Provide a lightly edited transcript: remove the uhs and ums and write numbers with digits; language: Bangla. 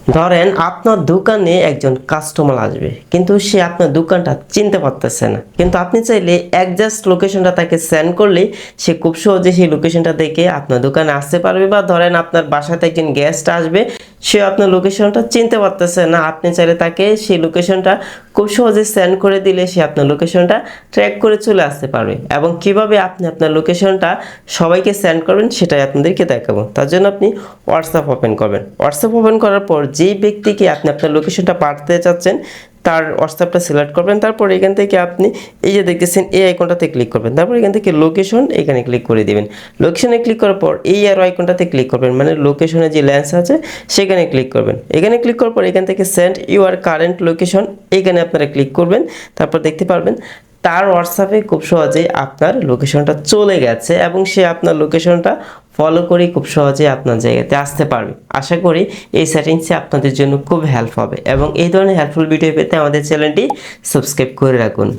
ধরেন আপনার দোকানে একজন কাস্টমার আসবে, কিন্তু সে আপনার দোকানটা চিনতে পারতেছে না, কিন্তু আপনি চাইলে একজাস্ট লোকেশনটা তাকে সেন্ড করলেই সে খুব সহজে সেই লোকেশনটা দেখে আপনার দোকানে আসতে পারবে। বা ধরেন আপনার বাসাতে একজন গেস্ট আসবে, সে আপনার লোকেশনটা চিনতে পারতেছে না, আপনি চাইলে তাকে সেই লোকেশনটা খুব সহজে সেন্ড করে দিলে সে আপনার লোকেশনটা ট্র্যাক করে চলে আসতে পারবে। এবং কিভাবে আপনি আপনার লোকেশনটা সবাইকে সেন্ড করবেন সেটাই আপনাদেরকে দেখাবো। তার জন্য আপনি হোয়াটসঅ্যাপ ওপেন করবেন। হোয়াটসঅ্যাপ ওপেন করার পর যেই ব্যক্তিকে আপনি আপনার লোকেশনটা পাঠাতে চাচ্ছেন তার হোয়াটসঅ্যাপটা সিলেক্ট করবেন। তারপর এখান থেকে আপনি এই যে দেখতেছেন এই আইকনটাতে ক্লিক করবেন। তারপর এখান থেকে লোকেশন এখানে ক্লিক করে দিবেন। লোকেশনে ক্লিক করার পর এই অ্যারো আইকনটাতে ক্লিক করবেন, মানে লোকেশনে যে লেন্স আছে সেখানে ক্লিক করবেন। এখানে ক্লিক করার পর এখান থেকে সেন্ড ইউর কারেন্ট লোকেশন এখানে আপনারা ক্লিক করবেন। তারপর দেখতে পারবেন তার হোয়াটসঅ্যাপে খুব সহজেই আপনার লোকেশনটা চলে গেছে এবং সে আপনার লোকেশনটা ফলো করে খুব সহজে আপনার জায়গাতে আসতে পারবে। আশা করি এই সেটিংসে আপনাদের জন্য খুব হেল্প হবে এবং এই ধরনের হেল্পফুল ভিডিও পেতে আমাদের চ্যানেলটি সাবস্ক্রাইব করে রাখুন।